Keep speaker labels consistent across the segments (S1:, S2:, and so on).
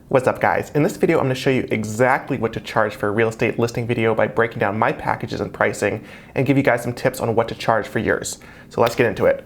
S1: What's up guys? In this video I'm going to show you exactly what to charge for a real estate listing video by breaking down my packages and pricing and give you guys some tips on what to charge for yours. So let's get into it.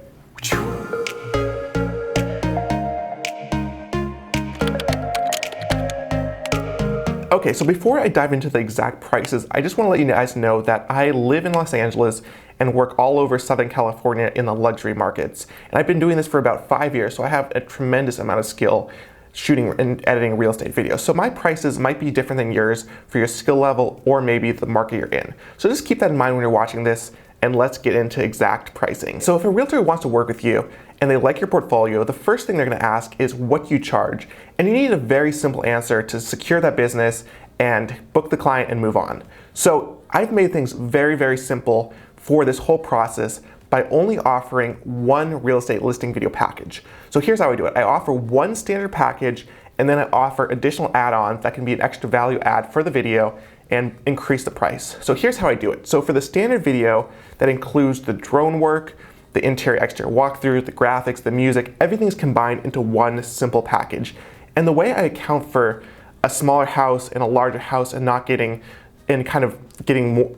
S1: Okay, so before I dive into the exact prices, I just want to let you guys know that I live in Los Angeles and work all over Southern California in the luxury markets. And I've been doing this for about 5 years, so I have a tremendous amount of skill shooting and editing real estate videos. So my prices might be different than yours for your skill level or maybe the market you're in. So just keep that in mind when you're watching this, and let's get into exact pricing. So if a realtor wants to work with you and they like your portfolio, the first thing they're gonna ask is what you charge. And you need a very simple answer to secure that business and book the client and move on. So I've made things very, very simple for this whole process by only offering one real estate listing video package. So here's how I do it. I offer one standard package, and then I offer additional add-ons that can be an extra value add for the video and increase the price. So here's how I do it. So for the standard video, that includes the drone work, the interior exterior walkthrough, the graphics, the music, everything's combined into one simple package. And the way I account for a smaller house and a larger house and not getting, and kind of getting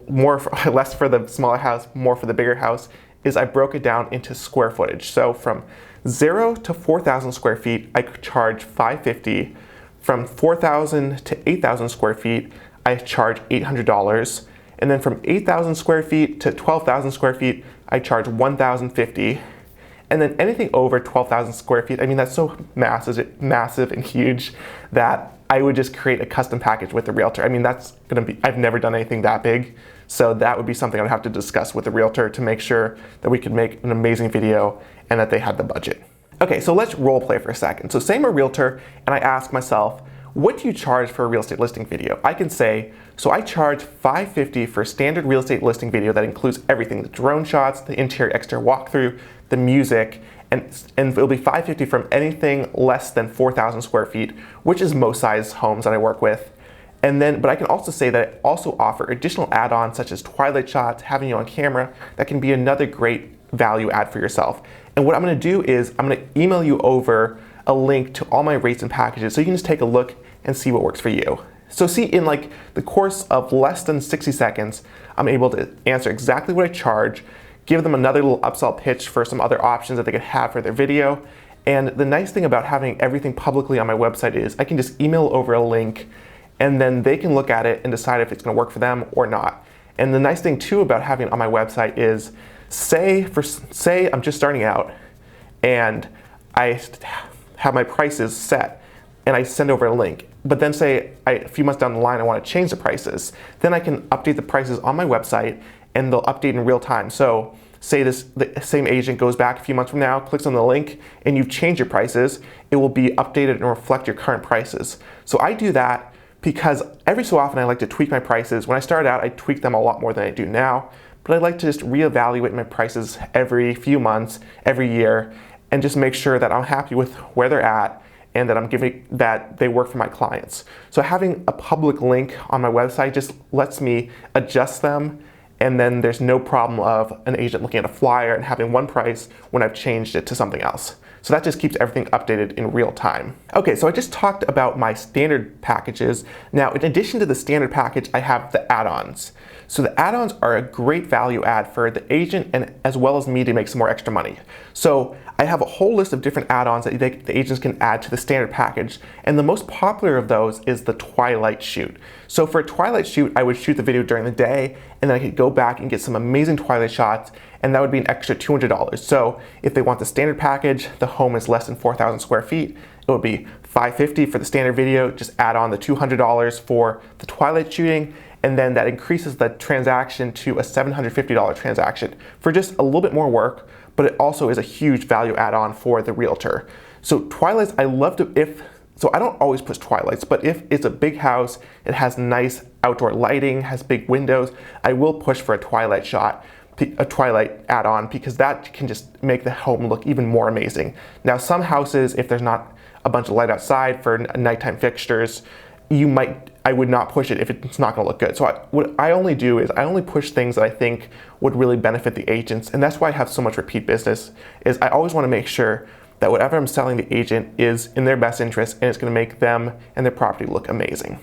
S1: less for the smaller house, more for the bigger house, is I broke it down into square footage. So from 0 to 4,000 square feet, I charge $550. From 4,000 to 8,000 square feet, I charge $800. And then from 8,000 square feet to 12,000 square feet, I charge $1,050. And then anything over 12,000 square feet, I mean, that's so massive and huge that I would just create a custom package with the realtor. I mean, that's gonna be, I've never done anything that big. So that would be something I'd have to discuss with the realtor to make sure that we could make an amazing video and that they had the budget. Okay, so let's role play for a second. So say I'm a realtor and I ask myself, what do you charge for a real estate listing video? I can say, so I charge $550 for a standard real estate listing video that includes everything, the drone shots, the interior exterior walkthrough, the music, and it'll be $550 from anything less than 4,000 square feet, which is most size homes that I work with. And then, but I can also say that I also offer additional add-ons such as twilight shots, having you on camera, that can be another great value add for yourself. And what I'm gonna do is I'm gonna email you over a link to all my rates and packages so you can just take a look and see what works for you. So see, in like the course of less than 60 seconds, I'm able to answer exactly what I charge, give them another little upsell pitch for some other options that they could have for their video. And the nice thing about having everything publicly on my website is I can just email over a link and then they can look at it and decide if it's gonna work for them or not. And the nice thing too about having it on my website is, say I'm just starting out and I have my prices set and I send over a link, but then say a few months down the line I wanna change the prices, then I can update the prices on my website and they'll update in real time. So say the same agent goes back a few months from now, clicks on the link, and you've changed your prices, it will be updated and reflect your current prices. So I do that because every so often I like to tweak my prices. When I started out, I tweaked them a lot more than I do now, but I like to just reevaluate my prices every few months, every year, and just make sure that I'm happy with where they're at and that they work for my clients. So having a public link on my website just lets me adjust them, and then there's no problem of an agent looking at a flyer and having one price when I've changed it to something else. So that just keeps everything updated in real time. Okay, so I just talked about my standard packages. Now, in addition to the standard package, I have the add-ons. So the add-ons are a great value add for the agent and as well as me to make some more extra money. So I have a whole list of different add-ons that the agents can add to the standard package, and the most popular of those is the twilight shoot. So for a twilight shoot, I would shoot the video during the day, and then I could go back and get some amazing twilight shots, and that would be an extra $200. So if they want the standard package, the home is less than 4,000 square feet, it would be $550 for the standard video, just add on the $200 for the twilight shooting, and then that increases the transaction to a $750 transaction for just a little bit more work, but it also is a huge value add-on for the realtor. So twilights, I love to, so I don't always push twilights, but if it's a big house, it has nice outdoor lighting, has big windows, I will push for a twilight shot, a twilight add-on, because that can just make the home look even more amazing. Now some houses, if there's not a bunch of light outside for nighttime fixtures, I would not push it if it's not gonna look good. So what I only do is I only push things that I think would really benefit the agents, and that's why I have so much repeat business, is I always wanna make sure that whatever I'm selling the agent is in their best interest and it's going to make them and their property look amazing.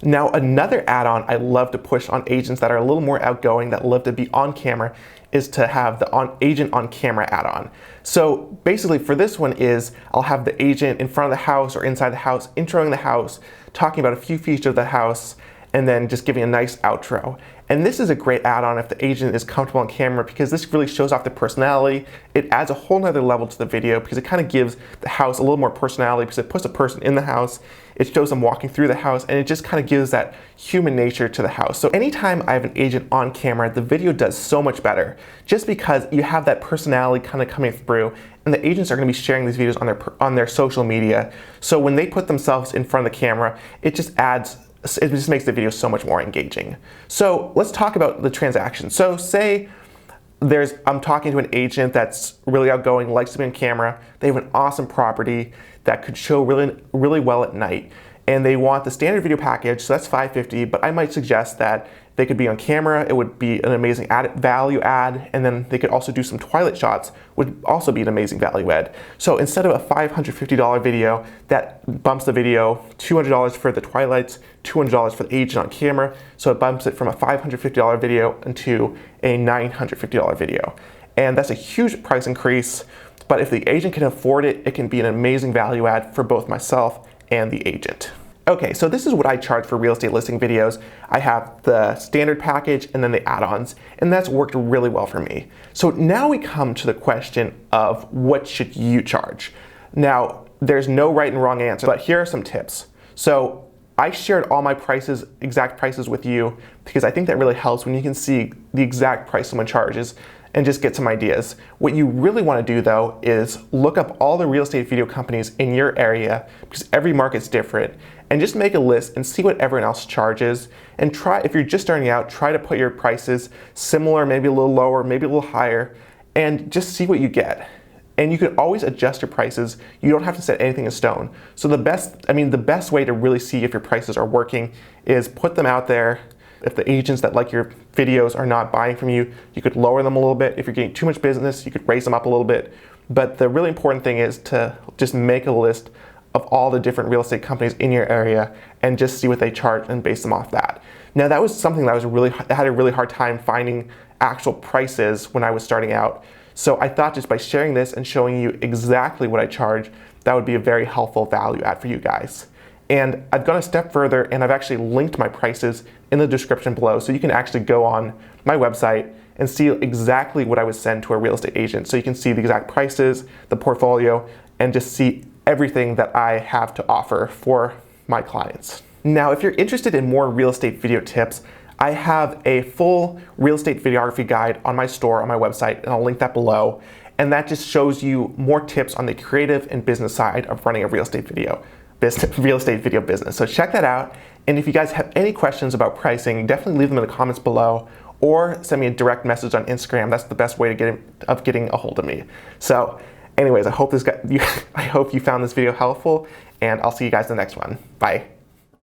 S1: Now, another add-on I love to push on agents that are a little more outgoing, that love to be on camera, is to have the agent on camera add-on. So basically for this one is, I'll have the agent in front of the house or inside the house, introing the house, talking about a few features of the house, and then just giving a nice outro. And this is a great add-on if the agent is comfortable on camera, because this really shows off the personality. It adds a whole nother level to the video because it kind of gives the house a little more personality, because it puts a person in the house, it shows them walking through the house, and it just kind of gives that human nature to the house. So anytime I have an agent on camera, the video does so much better, just because you have that personality kind of coming through, and the agents are going to be sharing these videos on their social media. So when they put themselves in front of the camera, it just makes the video so much more engaging. So let's talk about the transaction. So say I'm talking to an agent that's really outgoing, likes to be on camera, they have an awesome property that could show really well at night, and they want the standard video package, so that's $550, but I might suggest that they could be on camera, it would be an amazing value add, and then they could also do some twilight shots, would also be an amazing value add. So instead of a $550 video, that bumps the video $200 for the twilights, $200 for the agent on camera, so it bumps it from a $550 video into a $950 video. And that's a huge price increase, but if the agent can afford it, it can be an amazing value add for both myself and the agent. Okay, so this is what I charge for real estate listing videos. I have the standard package and then the add-ons, and that's worked really well for me. So now we come to the question of what should you charge? Now, there's no right and wrong answer, but here are some tips. So I shared all my prices, exact prices with you, because I think that really helps when you can see the exact price someone charges and just get some ideas. What you really want to do though is look up all the real estate video companies in your area, because every market's different, and just make a list and see what everyone else charges, and try, if you're just starting out, try to put your prices similar, maybe a little lower, maybe a little higher, and just see what you get. And you can always adjust your prices. You don't have to set anything in stone. So the best way to really see if your prices are working is put them out there. If the agents that like your videos are not buying from you, you could lower them a little bit. If you're getting too much business, you could raise them up a little bit. But the really important thing is to just make a list of all the different real estate companies in your area and just see what they charge and base them off that. Now, that was something that I had a really hard time finding actual prices when I was starting out. So I thought just by sharing this and showing you exactly what I charge, that would be a very helpful value add for you guys. And I've gone a step further, and I've actually linked my prices in the description below, so you can actually go on my website and see exactly what I would send to a real estate agent. So you can see the exact prices, the portfolio, and just see everything that I have to offer for my clients. Now, if you're interested in more real estate video tips, I have a full real estate videography guide on my store on my website, and I'll link that below. And that just shows you more tips on the creative and business side of running a real estate video business. So check that out. And if you guys have any questions about pricing, definitely leave them in the comments below, or send me a direct message on Instagram. That's the best way of getting a hold of me. So anyways, I hope you found this video helpful, and I'll see you guys in the next one. Bye.